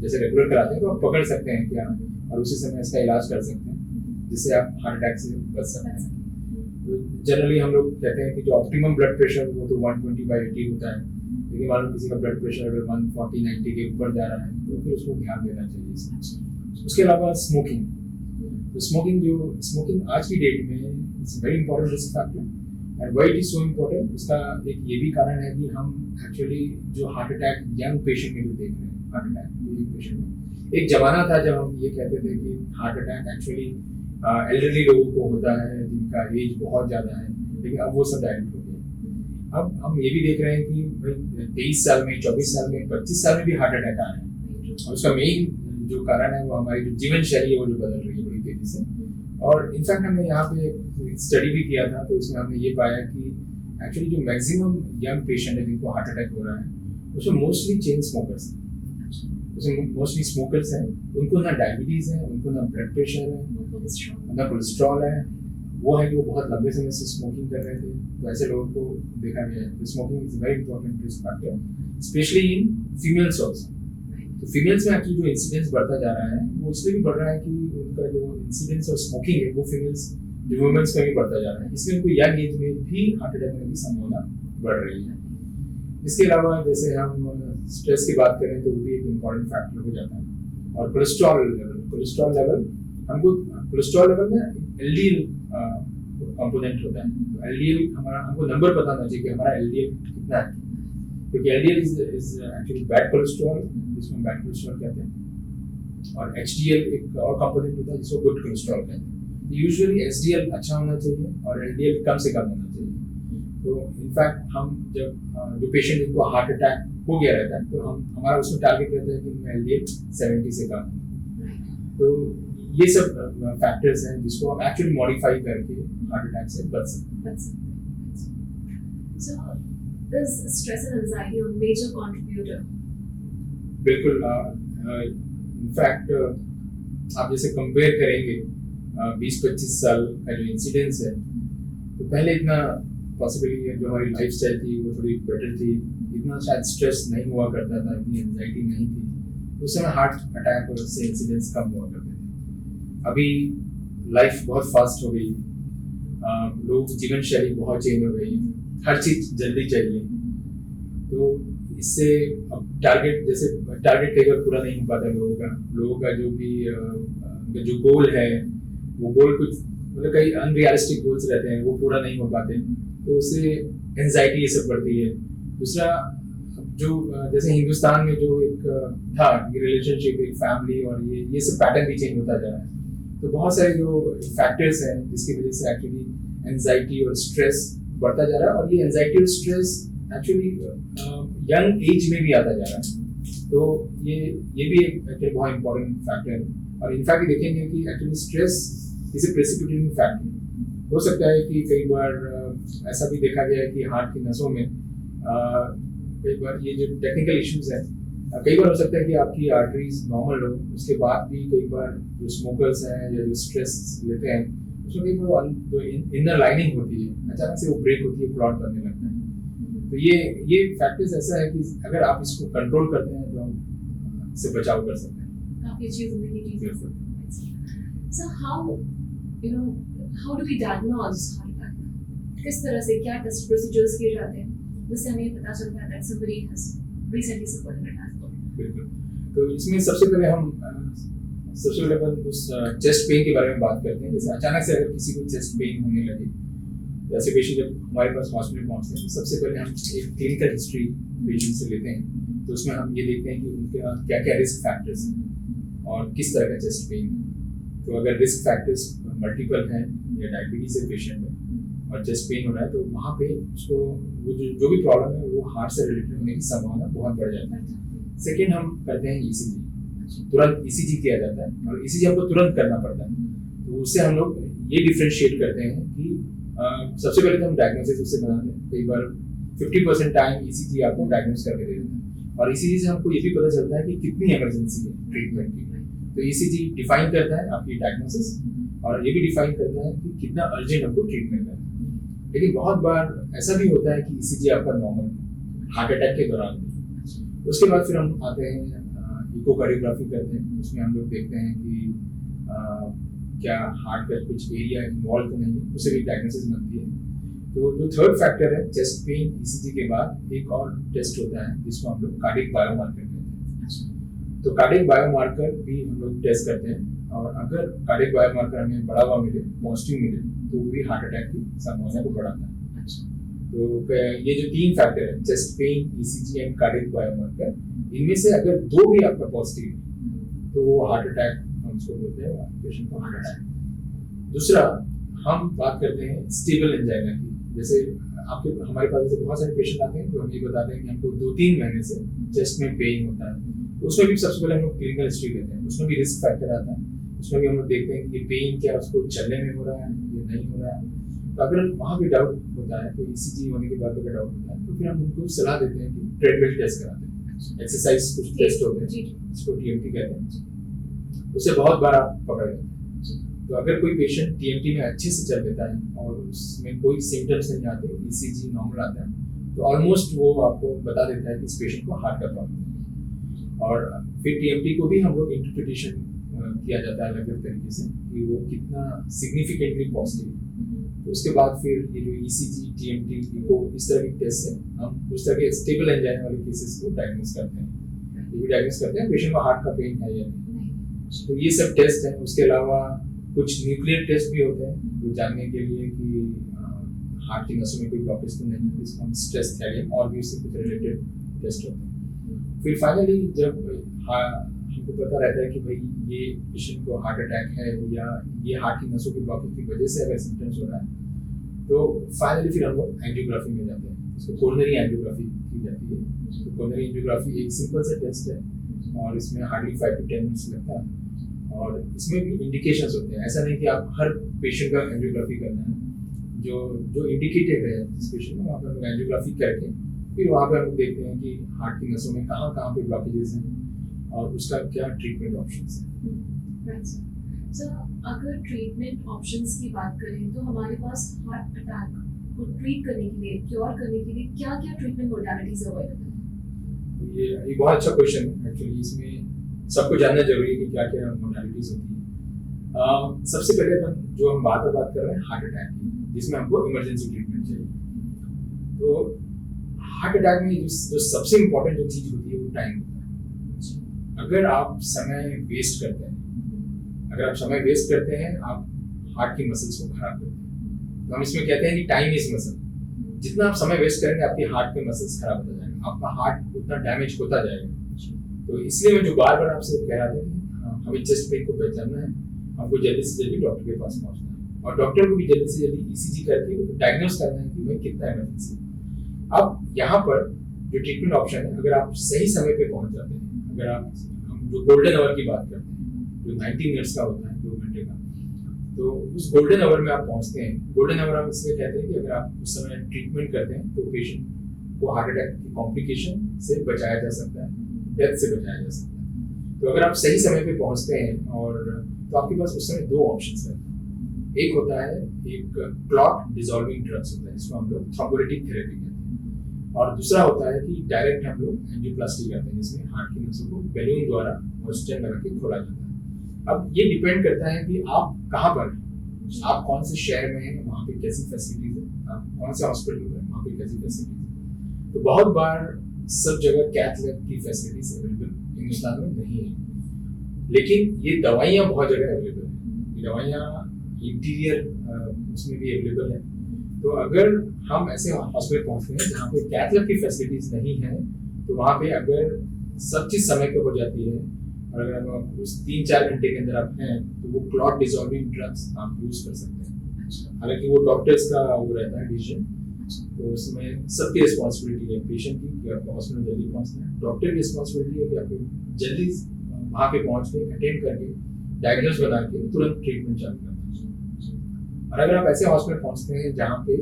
जैसे रेगुलर कराते हैं तो आप पकड़ सकते हैं क्या, और उसी समय इसका इलाज कर सकते हैं जिससे आप हार्ट अटैक से बच सकते हैं। तो जनरली हम लोग कहते हैं कि जो ऑप्टिमम ब्लड प्रेशर वो तो 120/80 होता है, लेकिन मालूम किसी का ब्लड प्रेशर अगर 140/90 के ऊपर जा रहा है तो फिर उसको ध्यान देना चाहिए। उसके अलावा स्मोकिंग, तो स्मोकिंग आज की डेट में it's very important risk factor. And why it is so important, उसका एक ये भी कारण है कि हम एक्चुअली जो हार्ट अटैक यंग पेशेंट में जो देख रहे हैं, हार्ट अटैक यंग पेशेंट में एक जमाना था जब हम ये कहते थे कि हार्ट अटैक एक्चुअली एल्डरली लोगों को होता है जिनका एज बहुत ज़्यादा है, लेकिन अब वो सब डायरेक्ट हो गया। अब हम ये भी देख रहे हैं कि भाई 23 साल में, 24 साल में, 25 साल में भी हार्ट अटैक आ रहे हैं, और उसका मेन जो कारण है वो हमारी जो जीवन शैली है वो जो बदल रही है बड़ी तेजी से। और इनफैक्ट हमने यहाँ पे स्टडी भी किया था तो इसमें हमने ये पाया कि एक्चुअली जो मैक्सिमम यंग पेशेंट है जिनको हार्ट अटैक हो रहा है उसमें मोस्टली चेन स्मोकर्स हैं। उसमें मोस्टली स्मोकर्स हैं, उनको ना डायबिटीज़ है, उनको ना ब्लड प्रेशर है, ना कोलेस्ट्रॉल है, वो है कि वो बहुत लंबे समय से स्मोकिंग कर रहे थे। तो ऐसे लोगों को देखा गया है। तो smoking is very important risk factor, specially in females also. तो फीमेल्स में एक्चुअली जो इंसिडेंस बढ़ता जा रहा है वो इसलिए भी बढ़ रहा है कि उनका जो इंसिडेंस और स्मोकिंग है वो फीमेल्स जो वुमेन्स में भी बढ़ता जा रहा है, इसलिए उनको यंग एज में भी हार्ट अटैक होने की संभावना बढ़ रही है। इसके अलावा जैसे हम स्ट्रेस की बात करें तो वो भी एक इम्पॉर्टेंट फैक्टर हो जाता है। और कोलेस्ट्रॉल लेवल हमको कोलेस्ट्रॉल लेवल में एलडीएल कंपोनेंट होता है। तो एलडीएल हमको नंबर पता होना चाहिए कि हमारा एलडीएल कितना है, क्योंकि LDL is actually bad cholesterol, जिसको हम बैड कोलेस्ट्रॉल कहते हैं, और एचडीएल एक और कंपोनेंट होता है जिसको गुड कोलेस्ट्रॉल कहते हैं। यूजुअली एचडीएल अच्छा होना चाहिए और एलडीएल कम से कम होना चाहिए। तो इनफैक्ट हम जब जो पेशेंट जिनको हार्ट अटैक हो गया रहता है तो हमारा उसमें टारगेट रहता है कि उनमें एलडीएल 70 से कम हो। तो ये सब फैक्टर्स हैं जिसको हम एक्चुअली मॉडिफाई करके हार्ट अटैक से बच सकते हैं। So, is stress and anxiety a major contributor? बिल्कुल। इनफैक्ट आप जैसे कंपेयर करेंगे 20-25 साल का जो इंसिडेंस है तो पहले इतना पॉसिबली जो हमारी लाइफ स्टाइल थी वो थोड़ी बेटर थी, इतना शायद स्ट्रेस नहीं हुआ करता था, इतनी एंजाइटी नहीं थी, उस समय हार्ट अटैक और उससे इंसिडेंट्स कम हुआ करते थे। अभी लाइफ बहुत फास्ट हो गई, लोगों की जीवन शैली बहुत चेंज हो गई, हर चीज़ जल्दी चाहिए, तो इससे अब टारगेट कई बार पूरा नहीं हो पाता लोगों का जो भी जो गोल है वो गोल कुछ मतलब कई अनरियलिस्टिक गोल्स रहते हैं वो पूरा नहीं हो पाते, तो उससे एंजाइटी ये सब बढ़ती है। दूसरा जो जैसे हिंदुस्तान में जो एक था रिलेशनशिप, एक फैमिली, और ये सब पैटर्न भी चेंज होता जा रहा है। तो बहुत सारे जो फैक्टर्स हैं जिसकी वजह से एक्चुअली एंजाइटी और स्ट्रेस बढ़ता जा रहा है, और ये एंजाइटी और स्ट्रेस एक्चुअली यंग एज में भी आता जा रहा है। तो ये भी एक बहुत इंपॉर्टेंट फैक्टर है। और इनफैक्ट देखेंगे कि actually stress is a precipitating factor. हो सकता है कि कई बार ऐसा भी देखा गया है कि हार्ट की नसों में कई बार ये जो टेक्निकल इश्यूज हैं, कई बार हो सकता है कि आपकी आर्टरीज नॉर्मल हो, उसके बाद भी कई बार जो स्मोकर्स हैं या जो स्ट्रेस लेते हैं उसमें कई बार जो इनर लाइनिंग होती है अचानक से वो ब्रेक होती है, क्लॉट बनने लगता है। तो ये फैक्टर्स ऐसा है कि अगर आप इसको कंट्रोल करते हैं तो हम इससे बचाव कर सकते हैं। काफी अच्छी जिंदगी जी बिल्कुल। So how do we diagnose heart attack? किस तरह से क्या टेस्ट प्रोसीजर्स किए जाते हैं जिससे हमें पता चलता है that somebody has recently suffered an attack? बिल्कुल। तो इसमें सबसे पहले अपन उस चेस्ट पेन के बारे में बात करते हैं। जैसे अचानक से अगर किसी को चेस्ट पेन होने लगे, जैसे पेशेंट जब हमारे पास हॉस्पिटल पहुंचते हैं तो सबसे पहले हम एक क्लिनिकल हिस्ट्री पेशेंट से लेते हैं। तो उसमें हम ये देखते हैं कि उनके क्या क्या रिस्क फैक्टर्स हैं और किस तरह का चेस्ट पेन है। तो अगर रिस्क फैक्टर्स मल्टीपल हैं या डायबिटीज से पेशेंट है और चेस्ट पेन हो रहा है, तो वहाँ पे उसको वो जो भी प्रॉब्लम है वो हार्ट से रिलेटेड होने की संभावना बहुत बढ़ जाती है। सेकेंड, हम करते हैं ईसीजी। तुरंत ईसीजी किया जाता है और ईसीजी हमको तुरंत करना पड़ता है। तो उससे हम लोग ये डिफ्रेंशिएट करते हैं कि सबसे पहले तो हम डायग्नोसिस उससे बनाते हैं। कई बार 50% टाइम ईसीजी आपको डायग्नोस करके दे देता है और ईसीजी से हमको ये भी पता चलता है कि कितनी इमरजेंसी है ट्रीटमेंट की। तो ईसीजी डिफाइन करता है आपकी डायग्नोसिस और ये भी डिफाइन करता है कि कितना अर्जेंट हमको ट्रीटमेंट करना है। लेकिन बहुत बार ऐसा भी होता है कि ईसीजी आपका नॉर्मल हार्ट अटैक के दौरान। उसके बाद फिर हम आते हैं इकोकार्डियोग्राफी करते हैं। उसमें हम लोग देखते हैं कि क्या हार्ट का कुछ एरिया इन्वॉल्व तो नहीं है, उससे भी डायग्नोसिस बनती है। तो जो थर्ड फैक्टर है चेस्ट पेन ईसीजी के बाद एक और टेस्ट होता है जिसको हम लोग कार्डियक बायोमार्कर कहते हैं। तो कार्डियक बायोमार्कर भी हम लोग टेस्ट करते हैं और अगर कार्डियक बायोमार्कर हमें बढ़ा हुआ मिले, पॉजिटिव मिले, तो वो भी हार्ट अटैक की संभावना को बढ़ाता है। तो ये जो तीन फैक्टर है chest pain, ECG and cardiac biomarker, इनमें से अगर दो भी आपका पॉजिटिव है तो वो हार्ट अटैक हम उसको बोलते हैं, पेशेंट को हार्ट अटैक। दूसरा, हम बात करते हैं स्टेबल एंजाइना की। जैसे हमारे पास ऐसे बहुत सारे पेशेंट आते हैं जो हमें बताते हैं कि हमको 2-3 महीने से चेस्ट में पेन होता है। तो उसमें भी सबसे पहले हम लोग क्लिनिकल हिस्ट्री लेते हैं। उसमें भी रिस्क फैक्टर आता है। उसमें भी हम लोग देखते हैं कि पेन क्या उसको चलने में हो रहा है या नहीं हो रहा है। तो अगर वहाँ भी डाउट होता है, तो ईसीजी होने के बाद अगर डाउट होता है तो फिर हम उनको सलाह देते हैं कि ट्रेडमिल टेस्ट कराते हैं। एक्सरसाइज कुछ टेस्ट होते हैं जिसको टीएमटी कहते हैं। उससे बहुत बार आप पकड़ लेते हैं। तो अगर कोई पेशेंट टीएमटी में अच्छे से चल लेता है और उसमें कोई सिम्टम्स नहीं आते, ईसीजी नॉर्मल आता है, तो ऑलमोस्ट वो आपको बता देता है कि इस पेशेंट को हार्ट का प्रॉब्लम है। और फिर टीएमटी को भी हम लोग इंटरप्रिटेशन किया जाता है अलग अलग तरीके से कि वो कितना सिग्निफिकेंटली पॉजिटिव है। तो उसके बाद फिर ये जो ईसीजी, टीएमटी, इको, इस तरह की टेस्ट है, हम उस तरह के स्टेबल एंजाइना वाले केसेस को डायग्नोस करते हैं। ये भी डायग्नोस करते हैं पेशेंट को हार्ट का पेन है या नहीं। तो ये सब टेस्ट हैं। उसके अलावा कुछ न्यूक्लियर टेस्ट भी होते हैं वो जानने के लिए कि हार्ट की नसों में कोई ब्लॉकेज तो नहीं है, जिसको हम स्ट्रेस थैलियम और भी उससे कुछ रिलेटेड टेस्ट होते हैं। फिर फाइनली जब हमको पता रहता है कि भाई ये पेशेंट को हार्ट अटैक है या ये हार्ट की नसों की ब्लॉकेज की वजह से अगर सिम्टम्स हो रहा है, तो फाइनली फिर हम लोग एंजियोग्राफी में जाते हैं। इसको कोरोनरी एंजियोग्राफी की जाती है। तो कोरोनरी एंजियोग्राफी एक सिंपल सा टेस्ट है और इसमें हार्डली 5 to 10 मिनट्स लगता है। और इसमें भी इंडिकेशंस होते हैं। ऐसा नहीं कि आप हर पेशेंट का एंजियोग्राफी करना है। जो इंडिकेटेड है जिस पेशेंट में, वहाँ पर हम लोग एंजियोग्राफी करके फिर वहाँ पर हम लोग देखते हैं कि हार्ट की नसों में कहाँ कहाँ पे ब्लॉकेजेस हैं और उसका क्या ट्रीटमेंट ऑप्शंस हैं। सर, अगर ट्रीटमेंट ऑप्शंस की बात करें तो हमारे पास हार्ट अटैक को ट्रीट करने के लिए, क्योर करने के लिए क्या क्या ट्रीटमेंट मोडालिटीज अवेलेबल है? ये बहुत अच्छा क्वेश्चन है। एक्चुअली इसमें सबको जानना जरूरी है कि क्या क्या मोडालिटीज होती है। सबसे पहले अपन जो हम बात कर रहे हैं हार्ट अटैक की, जिसमें हमको इमरजेंसी ट्रीटमेंट चाहिए। तो हार्ट अटैक में जो सबसे इम्पोर्टेंट जो चीज होती है वो टाइम होता है। अगर आप समय वेस्ट करते हैं, आप हार्ट की मसल्स को खराब करते हैं। तो हम इसमें कहते हैं कि टाइम इज मसल। जितना आप समय वेस्ट करेंगे आपकी हार्ट के मसल्स खराब होता जाएगा, आपका हार्ट उतना डैमेज होता जाएगा। तो इसलिए मैं जो बार बार आपसे कह रहा था कि हमें चेस्ट पेन को पहचानना है, हमको जल्दी से जल्दी डॉक्टर के पास पहुंचना है और डॉक्टर को भी जल्दी से जल्दी ईसीजी करके डायग्नोस करना है कि भाई कितना इमरजेंसी है। अब यहाँ पर जो ट्रीटमेंट ऑप्शन है, अगर आप सही समय पे पहुंच जाते हैं, अगर हम जो गोल्डन आवर की बात करते हैं जो 90 मिनट्स का होता है, 2 घंटे का, तो उस गोल्डन आवर में आप पहुंचते हैं। गोल्डन आवर हम इसलिए कहते हैं कि अगर आप उस समय ट्रीटमेंट करते हैं तो पेशेंट को हार्ट अटैक की कॉम्प्लिकेशन से बचाया जा सकता है, डेथ से बचाया जा सकता है। तो अगर आप सही समय पे पहुंचते हैं और तो आपके पास उस समय 2 ऑप्शंस हैं। एक होता है एक क्लॉट डिसॉल्विंग ड्रग्स होता है जिसको हम लोग थ्रोम्बोलिटिक थेरेपी कहते हैं। और दूसरा होता है कि डायरेक्ट हम लोग एंजियोप्लास्टी करते हैं, जिसमें हार्ट की नसों को बैलून द्वारा और स्टेंट लगा के खोला जाता है। अब ये डिपेंड करता है कि आप कहाँ पर हैं, आप कौन से शहर में हैं, वहाँ पे कैसी फैसिलिटीज है, आप कौन से हॉस्पिटल में हैं, वहाँ पे कैसी फैसिलिटीज है। तो बहुत बार सब जगह कैथ लैब की फैसिलिटीज अवेलेबल हिंदुस्तान में नहीं है, लेकिन ये दवाइयाँ बहुत जगह अवेलेबल है। ये दवाइयाँ इंटीरियर उसमें भी अवेलेबल है। तो अगर हम ऐसे हॉस्पिटल पहुँचते हैं जहाँ पे कैथ लैब की फैसिलिटीज नहीं है, तो वहाँ पे अगर सब चीज़ समय पे हो जाती है और अगर आप उस 3-4 घंटे के अंदर आप हैं, तो वो क्लॉट डिसॉल्विंग ड्रग्स आप यूज कर सकते हैं। हालांकि वो डॉक्टर्स का वो रहता है डिसीजन, तो उसमें सबकी रिस्पॉन्सिबिलिटी है, पेशेंट की कि आपको हॉस्पिटल जल्दी पहुंचना है, डॉक्टर की रिस्पॉन्सिबिलिटी है कि आपको जल्दी वहाँ पे पहुंच के अटेंड करके डायग्नोस बना के तुरंत ट्रीटमेंट चालू करना है। और अगर आप ऐसे हॉस्पिटल पहुंचते हैं जहाँ पे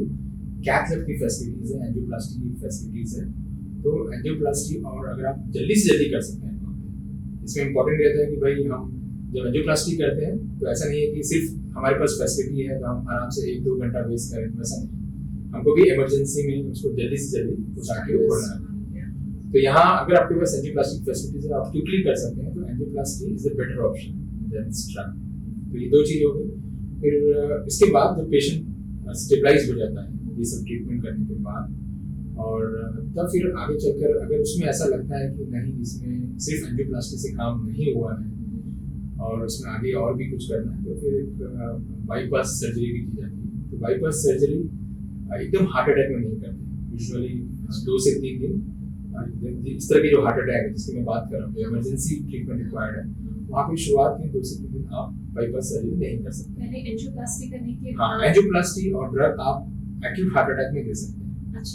कैथ लैब की फैसिलिटीज है, एंजियोप्लास्टी की फैसिलिटीज है, तो एंजियोप्लास्टी और अगर आप जल्दी से जल्दी कर सकते हैं, इसमें इंपॉर्टेंट रहता है कि भाई हम जब एंजियोप्लास्टी करते हैं तो ऐसा नहीं है कि सिर्फ हमारे पास फैसिलिटी है तो हम आराम से 1-2 घंटा वेस्ट करें, वैसा नहीं। हमको भी इमरजेंसी में उसको जल्दी से जल्दी उठा के खोलना है। तो यहाँ अगर आपके पास एंजियोप्लास्टिक फैसिलिटीज है, आप क्विकली कर सकते हैं, तो angioplasty is a better option than struck. तो ये 2 चीज हो गई। फिर इसके बाद जब पेशेंट स्टेबलाइज हो जाता है ये सब ट्रीटमेंट करने के बाद, और तब फिर आगे चलकर अगर उसमें ऐसा लगता है कि नहीं, इसमें सिर्फ एंजियोप्लास्टी से काम नहीं हुआ है और उसमें आगे और भी कुछ करना है, तो फिर एक बाईपास सर्जरी भी की जाती है। तो बाईपास सर्जरी एकदम हार्ट अटैक में नहीं करते, यूजुअली 2 से 3 दिन इस तरह के जो हार्ट अटैक है जिसकी मैं बात कर रहा हूँ, इमरजेंसी ट्रीटमेंट रिक्वायर्ड है, वहाँ पे शुरुआत के 2 से 3 दिन आप बाईपास सर्जरी नहीं कर सकते। पहले एंजियोप्लास्टी करने के हाँ, एंजियोप्लास्टी और ड्रग आप एक्यूट हार्ट अटैक में दे सकते हैं,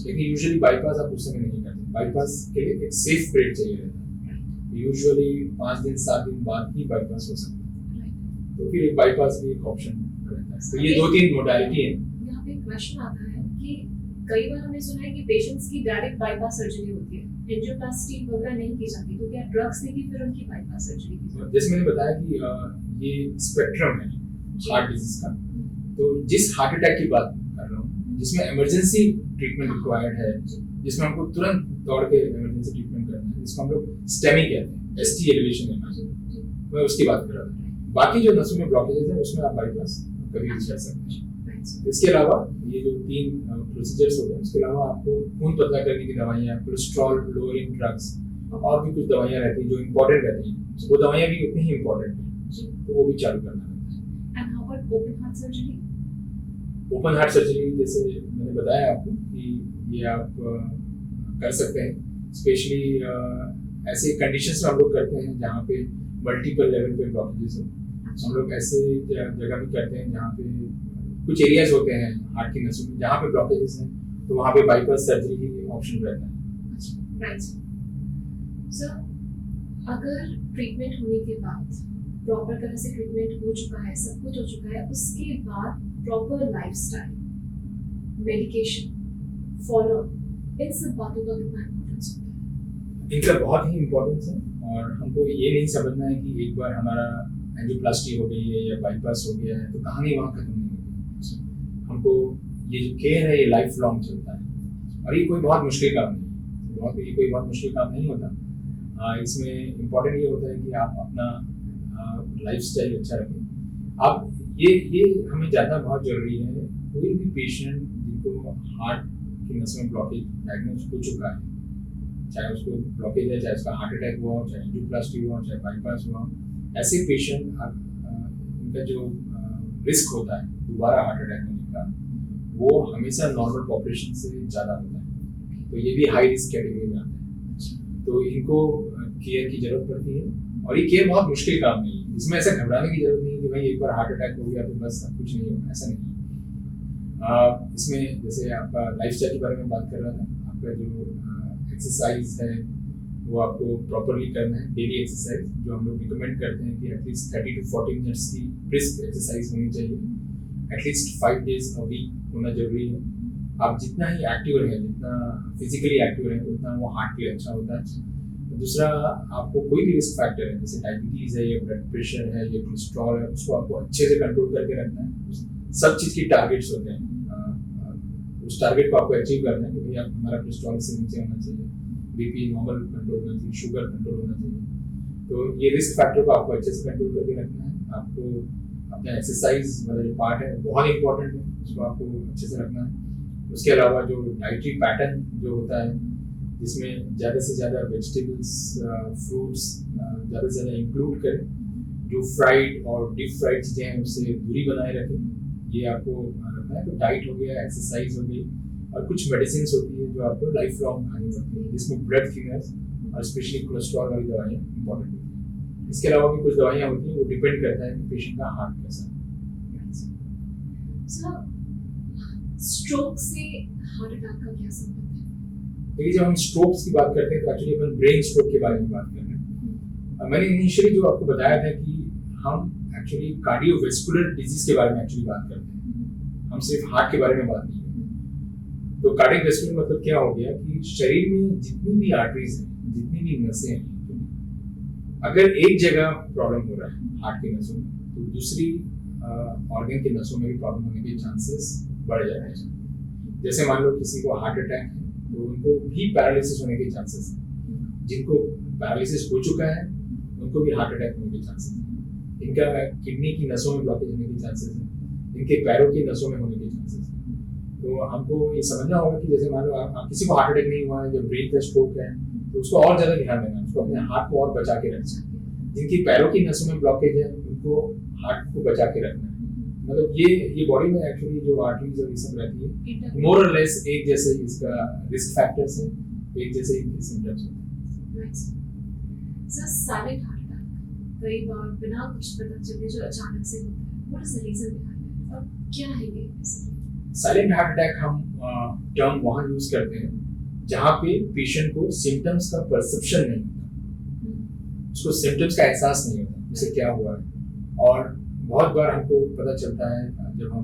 लेकिन यूजुअली बाईपास आप उस समय नहीं करते। बाईपास के लिए एक सेफ पीरियड चाहिए रहता है, यूजुअली 5 दिन 7 दिन बाद ही बाईपास हो सकता है, तो फिर एक बाईपास भी एक ऑप्शन रहता है। तो ये 2-3 मोडालिटी है। यहाँ पे क्वेश्चन आता है कि कई बार हमने सुना है कि पेशेंट्स की डायरेक्ट बाईपास सर्जरी होती है, एंजियोप्लास्टी वगैरह नहीं की जाती, तो क्या ड्रग्स देके फिर उनकी बाईपास सर्जरी की जाती है? जैसे मैंने बताया कि ये स्पेक्ट्रम है हार्ट डिजीज का, तो जिस हार्ट अटैक की बात कर रहा हूँ जिसमें इमरजेंसी ट्रीटमेंट रिक्वायर्ड है, जिसमें हमको तुरंत दौड़ के इमरजेंसी ट्रीटमेंट करना है, जिसको हम लोग स्टेमी कहते हैं, एसटी एलिवेशन है, मैं उसकी बात कर रहा था। बाकी जो नसों में ब्लॉकेजेस है उसमें आप बाईपास कभी भी कर सकते हैं। इसके अलावा ये जो 3 प्रोसीजर्स होते हैं, उसके अलावा आपको खून पतला करने की दवाइयाँ, कोलेस्ट्रॉल लोअरिंग ड्रग्स और भी कुछ दवाइयाँ रहती हैं जो इम्पोर्टेंट रहती हैं, वो दवाइयाँ भी उतनी ही इम्पोर्टेंट है, तो वो भी चालू करना रहता है। And how about open heart surgery? Open heart surgery जैसे मैंने बताया आपको कि ये आप कर सकते हैं, स्पेशली ऐसे कंडीशंस में हम लोग करते हैं जहाँ पे मल्टीपल लेवल पे ब्लॉकेजेस हो। हम लोग ऐसे जगह भी करते हैं जहाँ पे कुछ एरियाज होते हैं हार्ट की नसों में जहाँ पे ब्लॉकेजेस हैं, तो वहाँ पे बाईपास सर्जरी ही ऑप्शन रहता है। राइट सर, अगर ट्रीटमेंट होने के बाद प्रॉपर तरह से ट्रीटमेंट हो चुका है, सब कुछ हो चुका है, उसके बाद प्रॉपर लाइफस्टाइल, मेडिकेशन, फॉलो, इन सब बातों का कितना इम्पोर्टेंस होता है? इनका बहुत ही इम्पोर्टेंस है, और हमको ये नहीं समझना है कि एक बार हमारा एंजियोप्लास्टी हो गई है या बाईपास हो गया है तो कहानी वहाँ खत्म नहीं होती। हमको ये जो केयर है ये लाइफ लॉन्ग चलता है, और ये कोई बहुत मुश्किल काम नहीं है, ये कोई बहुत मुश्किल काम नहीं होता। इसमें इम्पोर्टेंट ये होता है कि आप अपना लाइफस्टाइल अच्छा रखें। आप ये हमें जानना बहुत जरूरी है, कोई भी पेशेंट जिनको हार्ट की नसों में ब्लॉकेज डायग्नोज हो चुका है, चाहे उसको ब्लॉकेज है, चाहे उसका हार्ट अटैक हुआ हो, चाहे एंजियोप्लास्टी हुआ हो, चाहे बाईपास हुआ हो, ऐसे पेशेंट इनका जो रिस्क होता है दोबारा हार्ट अटैक होने का, वो हमेशा नॉर्मल पॉपुलेशन से ज़्यादा होता है, तो ये भी हाई रिस्क कैटेगरी में आता है। तो इनको केयर की जरूरत पड़ती है, और ये केयर बहुत मुश्किल काम नहीं है, इसमें ऐसा घबराने की जरूरत नहीं है कि भाई एक बार हार्ट अटैक हो गया तो बस सब कुछ नहीं होगा, ऐसा नहीं है। इसमें जैसे आपका लाइफस्टाइल के बारे में बात कर रहा था, आपका जो एक्सरसाइज है वो आपको प्रॉपरली करना है, डेली एक्सरसाइज जो हम लोग रिकमेंड करते हैं कि एटलीस्ट 30 to 40 मिनट्स की ब्रिस्क एक्सरसाइज होनी चाहिए, एटलीस्ट 5 days a week होना जरूरी है। आप जितना ही एक्टिव रहें, जितना फिजिकली एक्टिव रहें, उतना वो हार्ट के लिए अच्छा होता है। दूसरा, आपको कोई भी रिस्क फैक्टर है जैसे डायबिटीज़ है या ब्लड प्रेशर है या कोलेस्ट्रॉल है, उसको आपको अच्छे से कंट्रोल करके रखना है। सब चीज़ की टारगेट्स होते हैं, उस टारगेट को आपको अचीव करना है कि भाई आप हमारा कोलेस्ट्रॉल से नीचे होना चाहिए, बीपी नॉर्मल कंट्रोल होना चाहिए, शुगर कंट्रोल होना चाहिए। तो ये रिस्क फैक्टर को आपको अच्छे से कंट्रोल करके रखना है। आपको अपना एक्सरसाइज वाला जो पार्ट है बहुत इंपॉर्टेंट है, उसको आपको अच्छे से रखना है। उसके अलावा जो डाइटरी पैटर्न जो होता है जिसमें ज़्यादा से ज़्यादा वेजिटेबल्स फ्रूट्स ज़्यादा से ज़्यादा इंक्लूड करें, जो फ्राइड और डीप फ्राइड चीज़ें हैं उससे दूरी बनाए रखें, ये आपको रखना है। तो डाइट हो गया, एक्सरसाइज हो गई, और कुछ मेडिसिन होती है जो आपको लाइफ लॉन्ग खानी पड़ती है, जिसमें ब्लड थिनर्स और स्पेशली कोलेस्ट्रॉल वाली दवाइयाँ इंपॉर्टेंट होती हैं। इसके अलावा भी कुछ दवाइयाँ होती हैं, वो डिपेंड करता है कि पेशेंट का हार्ट कैसा है। स्ट्रोक से हार्ट अटैक का क्या संबंध है? देखिए, जब हम स्ट्रोक्स की बात करते हैं तो एक्चुअली अपन ब्रेन स्ट्रोक के बारे में बात कर रहे हैं। मैंने इनिशियली जो आपको बताया था कि हम एक्चुअली कार्डियोवैस्कुलर डिजीज के बारे में एक्चुअली बात करते हैं, हम सिर्फ हार्ट के बारे में बात नहीं करते। तो कार्डियोवैस्कुलर मतलब क्या हो गया कि शरीर में जितनी भी आर्टरीज हैं, जितनी भी नसें हैं, अगर एक जगह प्रॉब्लम हो रहा है हार्ट के नसों में, तो दूसरी ऑर्गन के नसों में भी प्रॉब्लम होने के चांसेस बढ़ जाते हैं। जैसे मान लो किसी को हार्ट अटैक है तो उनको भी पैरालिसिस होने के चांसेस हैं। जिनको पैरालिसिस हो चुका है उनको भी हार्ट अटैक होने के चांसेस हैं। इनका किडनी की नसों में ब्लॉकेज होने के चांसेस हैं, इनके पैरों की नसों में होने के चांसेस हैं। तो हमको ये समझना होगा कि जैसे मान लो आप किसी को हार्ट अटैक नहीं हुआ है, जब ब्रेन का स्ट्रोक है, तो उसको और ज़्यादा ध्यान देना है, उसको अपने हार्ट को और बचा के रखना है। जिनकी पैरों की नसों में ब्लॉकेज है उनको हार्ट को बचा के रखना है। मतलब ये बॉडी में एक्चुअली जो आर्टरीज और ये सब रहती है, मोर और लेस एक जैसे ही इसका रिस्क फैक्टर्स हैं, एक जैसे ही इनके सिम्टम्स होते हैं। सर, साइलेंट हार्ट अटैक कई बार बिना कुछ पता चले जो अचानक से होता है, what is the reason behind it और क्या है ये? साइलेंट हार्ट अटैक हम टर्म वहाँ यूज करते हैं जहाँ पे पेशेंट को सिम्टम्स का परसेप्शन नहीं होता, उसको सिम्टम्स का एहसास नहीं होता उसे क्या हुआ है। और बहुत बार हमको पता चलता है जब हम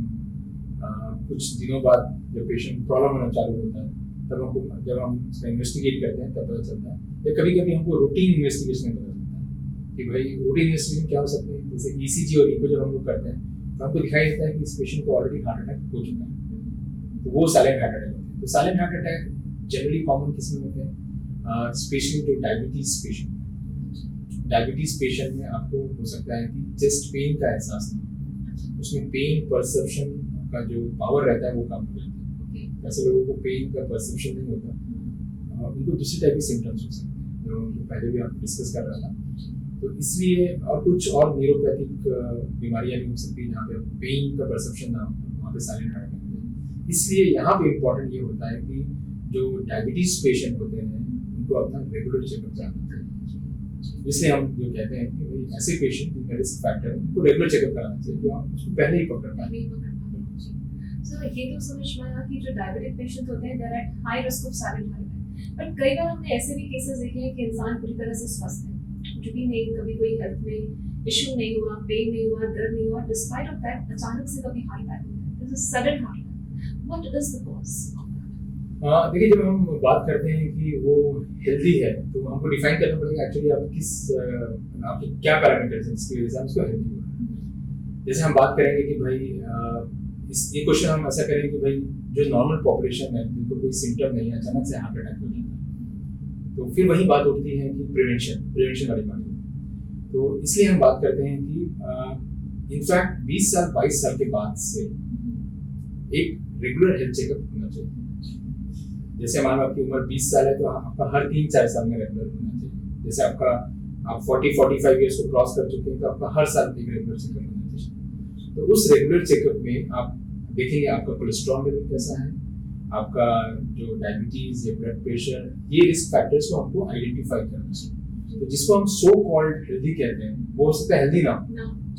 कुछ दिनों बाद जब पेशेंट प्रॉब्लम होना चालू होता है, तब हमको जब हम उसका इन्वेस्टिगेट करते हैं तब पता चलता है, या कभी कभी हमको रूटीन इन्वेस्टिगेशन में पता चलता है कि भाई रूटीन इन्वेस्टिगेशन क्या हो सकते हैं। जैसे ECG और ईको जब हम लोग करते हैं तो हमको दिखाई देता है कि इस पेशेंट को ऑलरेडी हार्ट अटैक हो चुका है, तो वो साइलेंट हार्ट अटैक होते हैं। तो silent heart attack generally common किस में होते हैं, स्पेशली जो डायबिटीज पेशेंट में आपको हो सकता है कि चेस्ट पेन का एहसास नहीं, उसमें पेन परसेप्शन का जो पावर रहता है वो कम हो जाता है। ऐसे लोगों को पेन का परसेप्शन नहीं होता, उनको दूसरी टाइप की सिम्टम्स हो सकते हैं जो पहले भी आप डिस्कस कर रहा था। तो इसलिए और कुछ और न्यूरोपैथिक बीमारियां भी हो सकती है जहाँ पे पेन का परसेप्शन ना हो, वहाँ पे साइलेंट हार्ट अटैक होता है। इसलिए यहाँ पे इम्पोर्टेंट ये होता है कि जो डायबिटीज पेशेंट होते हैं उनको अपना रेगुलर चेकअप कराना चाहिए। इसलिए हम जो कहते हैं कि भाई ऐसे पेशेंट जिनका रिस्क फैक्टर है उनको रेगुलर चेकअप कराना चाहिए, जो आप उसको पहले ही पकड़ पाए। सर, ये तो समझ में आया कि जो डायबिटिक पेशेंट होते हैं they are at high risk of silent heart attack, but कई बार हमने ऐसे भी केसेस देखे हैं कि इंसान पूरी तरह से स्वस्थ है, कुछ भी नहीं, कभी कोई हेल्थ में इशू नहीं हुआ, पेन नहीं हुआ, दर्द नहीं हुआ, डिस्पाइट ऑफ दैट अचानक से कभी हार्ट अटैक होता है, this is sudden heart attack. What is the cause? देखिए, जब हम बात करते हैं कि वो हेल्दी है तो हमको डिफाइन करना पड़ेगा एक्चुअली आप किस आपके क्या पैरामीटर्स हैं जिसकी वजह से हम उसको हेल्दी हो रहा है। जैसे हम बात करेंगे कि भाई ये क्वेश्चन हम ऐसा करें कि भाई जो नॉर्मल पॉपुलेशन है जिनको कोई सिम्टम नहीं है, अचानक से हार्ट अटैक हो जाता है, तो फिर वही बात उठती है कि प्रिवेंशन वाली बात है। तो इसलिए हम बात करते हैं कि इनफैक्ट 20 साल 22 साल के बाद से एक रेगुलर हेल्थ चेकअप होना चाहिए। जैसे मान लो आपकी उम्र 20 साल है तो आपका हर 3-4 साल में रेगुलर होना चाहिए। जैसे आप 40-45 ईयर्स को क्रॉस कर चुके हैं तो आपका हर साल एक रेगुलर चेकअप होना चाहिए। तो उस रेगुलर चेकअप में आप देखेंगे आपका कोलेस्ट्रॉल लेवल कैसा है, आपका जो डायबिटीज या ब्लड प्रेशर, ये रिस्क फैक्टर्स को हमको आइडेंटिफाई करना चाहिए। तो जिसको हम सो कॉल्ड हेल्दी कहते हैं वो हो सकता है हेल्दी ना हो,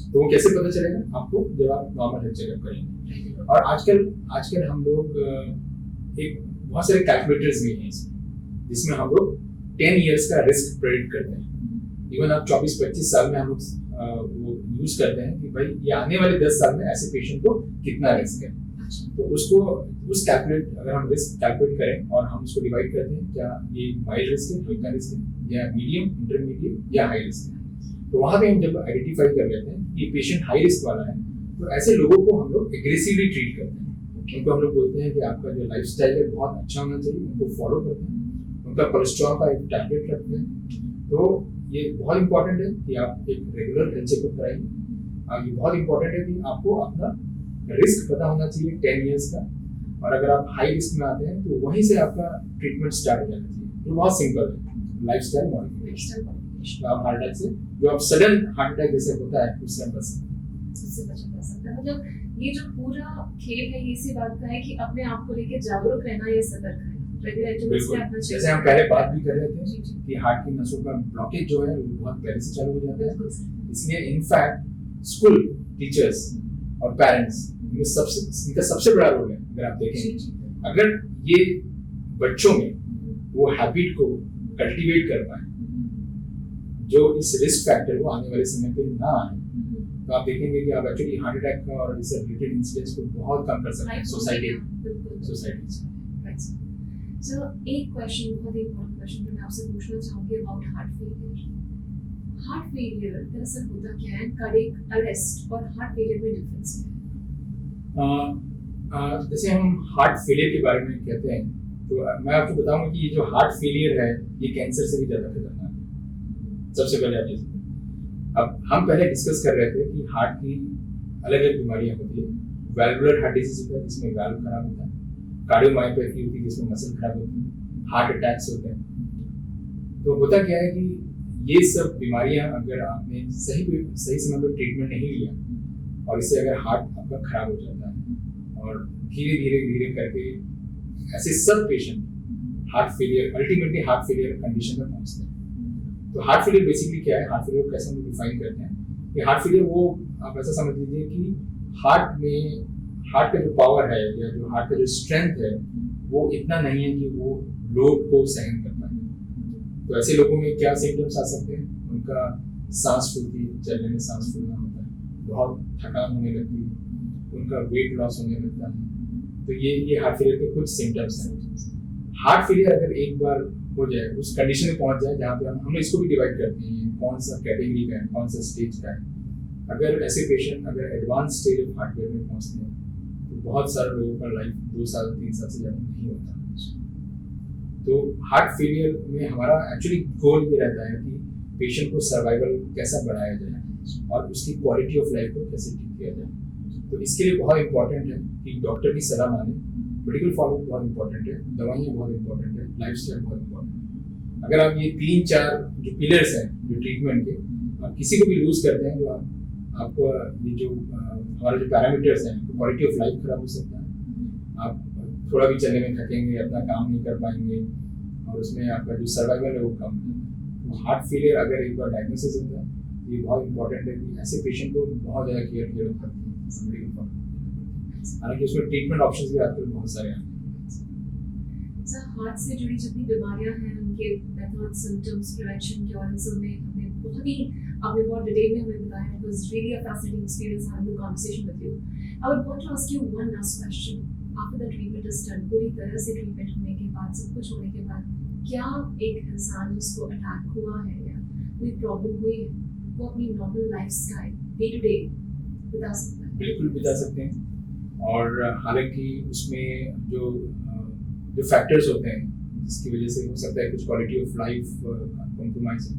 तो वो कैसे पता चलेगा आपको जब आप नॉर्मल हेल्थ चेकअप करेंगे। और आजकल हम लोग एक बहुत सारे कैलकुलेटर्स भी हैं जिसमें हम लोग 10 इयर्स का रिस्क प्रेडिक्ट करते हैं। इवन आप 24-25 साल में हम लोग वो यूज करते हैं कि भाई ये आने वाले 10 साल में ऐसे पेशेंट को कितना रिस्क है। तो उस कैलकुलेट अगर हम रिस्क कैलकुलेट करें और हम उसको डिवाइड करते हैं, क्या ये माइल्ड रिस्क है, हल्का रिस्क है, या मीडियम, इंटरमीडिएट या हाई रिस्क है, तो वहाँ पे हम जब आइडेंटिफाई कर लेते हैं कि पेशेंट हाई रिस्क वाला है तो ऐसे लोगों को हम लोग एग्रेसिवली ट्रीट करते हैं। उनको हम लोग बोलते हैं कि आपका जो लाइफस्टाइल है बहुत अच्छा होना चाहिए, उनको फॉलो करते हैं, उनका कोलेस्ट्रॉल का एक टैबलेट रखते हैं। तो ये बहुत इंपॉर्टेंट है कि आप एक रेगुलर हेल्थ चेकअप कराइए। ये बहुत इंपॉर्टेंट है कि आपको अपना रिस्क पता होना चाहिए 10 इयर्स का, और अगर आप हाई रिस्क में आते हैं तो वहीं से आपका ट्रीटमेंट स्टार्ट हो जाना चाहिए। तो बहुत सिंपल है, लाइफस्टाइल मॉडिफिकेशन। तो आप हार्ट अटैक से, जो आप सडन हार्ट अटैक जैसे होता है, उससे आप बच सकते हैं। उससे बचा जा सकता है। मतलब ये जो पूरा खेल है, ये इसी बात का है कि अपने आप को लेके जागरूक रहना, ये सतर्क रहना, रेगुलर इंटरवल्स पे अपना चेक। जैसे हम पहले बात भी कर रहे थे जी, जी। कि हार्ट की नसों का ब्लॉकेज जो है वो बहुत पहले से चालू हो जाता है। बिल्कुल सही। इसलिए इनफैक्ट स्कूल टीचर्स और पेरेंट्स इनका सबसे बड़ा रोल है। अगर आप जी, देखें, जी। अगर ये बच्चों में वो हैबिट को कल्टीवेट कर पाए, जो इस रिस्क फैक्टर को आने वाले समय पे ना आए, तो आप देखेंगे कि आप एक्चुअली हार्ट अटैक का और इससे रिलेटेड इंसिडेंट्स को बहुत कम कर सकते हैं सोसाइटी राइट। सो एक क्वेश्चन, बहुत ही इम्पोर्टेंट क्वेश्चन जो मैं आपसे पूछना चाहूंगी about heart failure. Heart failure दरअसल होता क्या है? कार्डियक अरेस्ट और हार्ट फेलियर में डिफरेंस क्या है? जैसे हम हार्ट फेलियर के बारे में कहते हैं, तो मैं आपको बताऊंगा कि ये जो हार्ट फेलियर है ये कैंसर से भी ज़्यादा खतरनाक है। सबसे पहले आप जैसे, अब हम पहले डिस्कस कर रहे थे कि हार्ट की अलग अलग बीमारियां होती है। वैल्वुलर हार्ट डिजीज होता है जिसमें वाल्व खराब होता है, कार्डियोमायोपैथी होती है जिसमें मसल खराब होती है, हार्ट अटैक्स होते हैं। तो होता क्या है कि ये सब बीमारियां अगर आपने सही समय पर ट्रीटमेंट नहीं लिया और इससे अगर हार्ट आपका खराब हो जाता है और धीरे धीरे धीरे करके ऐसे सब patient heart failure, ultimately heart failure condition में पहुंचते हैं। तो हार्ट फेलियर बेसिकली क्या है? हार्ट फेलियर को कैसे हम डिफाइन करते हैं कि हार्ट फेलियर वो आप ऐसा समझ लीजिए कि हार्ट का जो पावर है या जो हार्ट का जो स्ट्रेंथ है वो इतना नहीं है कि वो लोड को सहन कर पाए। तो ऐसे लोगों में क्या सिम्टम्स आ सकते हैं? उनका सांस फूलती है, चलने में सांस फूलना होता है, बहुत थकान होने लगती है, उनका वेट लॉस होने लगता है। तो ये हार्ट फेलियर के कुछ सिम्टम्स हैं। हार्ट फेलियर अगर एक बार हो जाए, उस कंडीशन में पहुंच जाए जहाँ पे हम इसको भी डिवाइड करते हैं कौन सा कैटेगरी का है, कौन सा स्टेज का है। अगर ऐसे पेशेंट अगर advance stage of heart failure में पहुंचते हैं तो बहुत सारे लोगों का लाइफ 2 साल 3 साल से ज़्यादा नहीं होता। तो हार्ट फेलियर में हमारा एक्चुअली गोल ये रहता है कि पेशेंट को सर्वाइवल कैसा बढ़ाया जाए और उसकी क्वालिटी ऑफ लाइफ को कैसे ठीक किया जाए। तो इसके लिए बहुत इंपॉर्टेंट है कि डॉक्टर की सलाह माने, मेडिकल फॉलोअप बहुत इंपॉर्टेंट है, दवाइयाँ बहुत इंपॉर्टेंट है, लाइफस्टाइल बहुत इंपॉर्टेंट है। अगर आप ये 3-4 जो पिलर्स हैं जो ट्रीटमेंट के, आप किसी को भी लूज करते हैं तो आपको ये जो हमारे जो पैरामीटर्स हैं, तो क्वालिटी ऑफ लाइफ खराब हो सकता है। आप थोड़ा भी चलने में थकेंगे, अपना काम नहीं कर पाएंगे और उसमें आपका जो सर्वाइवल है वो कम हो जाता है। तो हार्ट फेलियर अगर एक बार डायग्नोसिस होता है तो ये बहुत इंपॉर्टेंट है कि ऐसे पेशेंट को बहुत ज़्यादा केयर करती है मेडिकल फॉलोअप। हालांकि उसमें ट्रीटमेंट ऑप्शंस भी आजकल बहुत सारे हैं। सर, हार्ट से जुड़ी जितनी बीमारियां हैं, उनके मेथड, सिम्टम्स, प्रिवेंशन के और इन सब में आपने बहुत डिटेल में हमें बताया। It was really a fascinating experience having a conversation with you. I would want to ask you one last question. After the treatment is done, पूरी तरह से ट्रीटमेंट होने के बाद, सब कुछ होने के बाद, क्या एक इंसान जिसको अटैक हुआ है या कोई प्रॉब्लम हुई है, वो अपनी normal lifestyle day to day बता सकता है? बिल्कुल बता सकते हैं। और हालांकि उसमें जो फैक्टर्स होते हैं जिसकी वजह से हो सकता है कुछ क्वालिटी ऑफ लाइफ कॉम्प्रोमाइज है।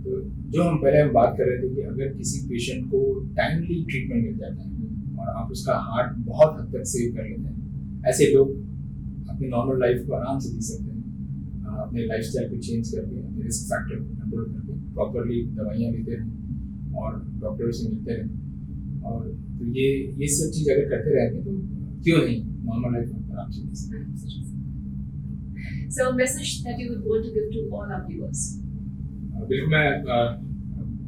तो जो हम बात कर रहे थे कि अगर किसी पेशेंट को टाइमली ट्रीटमेंट मिल जाता है और आप उसका हार्ट बहुत हद तक सेव कर लेते हैं, ऐसे लोग अपनी नॉर्मल लाइफ को आराम से जी सकते हैं। अपने लाइफस्टाइल को चेंज करके, अपने रिस्क फैक्टर को कंट्रोल करके, प्रॉपरली दवाइयाँ लेते रहें और डॉक्टर से मिलते रहें। और तो ये सब चीज़ अगर करते रहेंगे तो क्यों नहीं नॉर्मल लाइफ आराम से जी सकते हैं। So, a message that you would want to give to all our viewers. बिल्कुल, मैं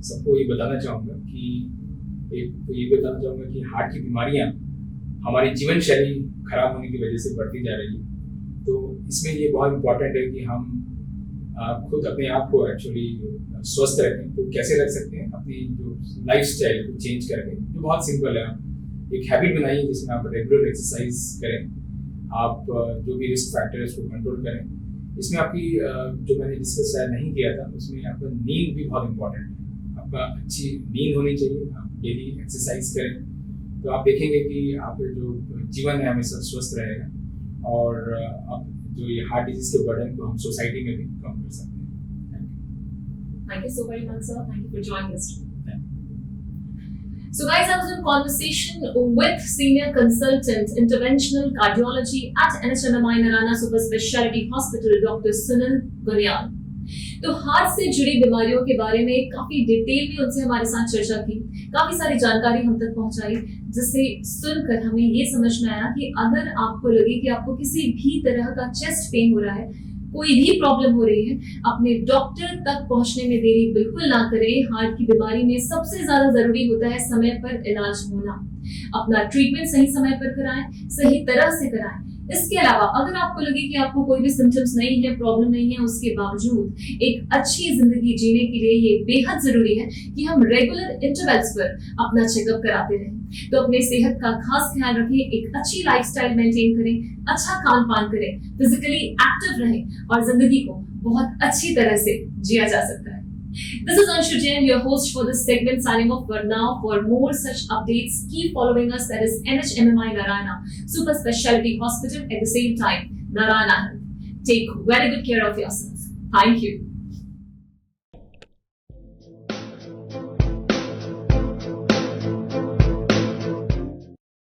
सबको ये बताना चाहूँगा कि हार्ट की बीमारियाँ हमारी जीवन शैली खराब होने की वजह से बढ़ती जा रही है। तो इसमें ये बहुत इम्पोर्टेंट है कि हम खुद अपने आप को एक्चुअली स्वस्थ रखें। तो कैसे रख सकते हैं? अपनी जो लाइफस्टाइल को चेंज करके, जो बहुत सिंपल है। आप एक हैबिट बनाइए जिसमें आप रेगुलर एक्सरसाइज करें, आप जो भी रिस्क फैक्टर है उसको कंट्रोल करें। इसमें आपकी जो मैंने डिस्कस शायद नहीं किया था, उसमें आपका नींद भी बहुत इंपॉर्टेंट है। आपका अच्छी नींद होनी चाहिए, आप डेली एक्सरसाइज करें तो आप देखेंगे कि आपका जो जीवन है हमेशा स्वस्थ रहेगा और आप जो ये हार्ट डिजीज के बर्डन को हम सोसाइटी में भी कम कर सकते हैं। Thank you so very much, sir. Thank you for joining us. So guys, I was in conversation with senior consultant interventional cardiology at NHMMI Narana Super Speciality Hospital, Dr. Sunil Gunyal. तो heart से जुड़ी बीमारियों के बारे में काफी detail में उनसे हमारे साथ चर्चा की, काफी सारी जानकारी हम तक पहुंचाई, जिससे सुनकर हमें ये समझ में आया कि अगर आपको लगे कि आपको किसी भी तरह का चेस्ट पेन हो रहा है, कोई भी प्रॉब्लम हो रही है, अपने डॉक्टर तक पहुंचने में देरी बिल्कुल ना करें। हार्ट की बीमारी में सबसे ज्यादा जरूरी होता है समय पर इलाज होना। अपना ट्रीटमेंट सही समय पर कराएं, सही तरह से कराएं। इसके अलावा अगर आपको लगे कि आपको कोई भी सिम्टम्स नहीं है, प्रॉब्लम नहीं है, उसके बावजूद एक अच्छी जिंदगी जीने के लिए ये बेहद जरूरी है कि हम रेगुलर इंटरवल्स पर अपना चेकअप कराते रहें। तो अपने सेहत का खास ख्याल रखें, एक अच्छी लाइफस्टाइल मेंटेन करें, अच्छा खान पान करें, फिजिकली एक्टिव रहें और जिंदगी को बहुत अच्छी तरह से जिया जा सकता है। This is Anshu Jain, your host for this segment, signing off for now. For more such updates, keep following us. That is NHMMI Narana Super Speciality Hospital, at the same time Narana Health. Take very good care of yourself. Thank you.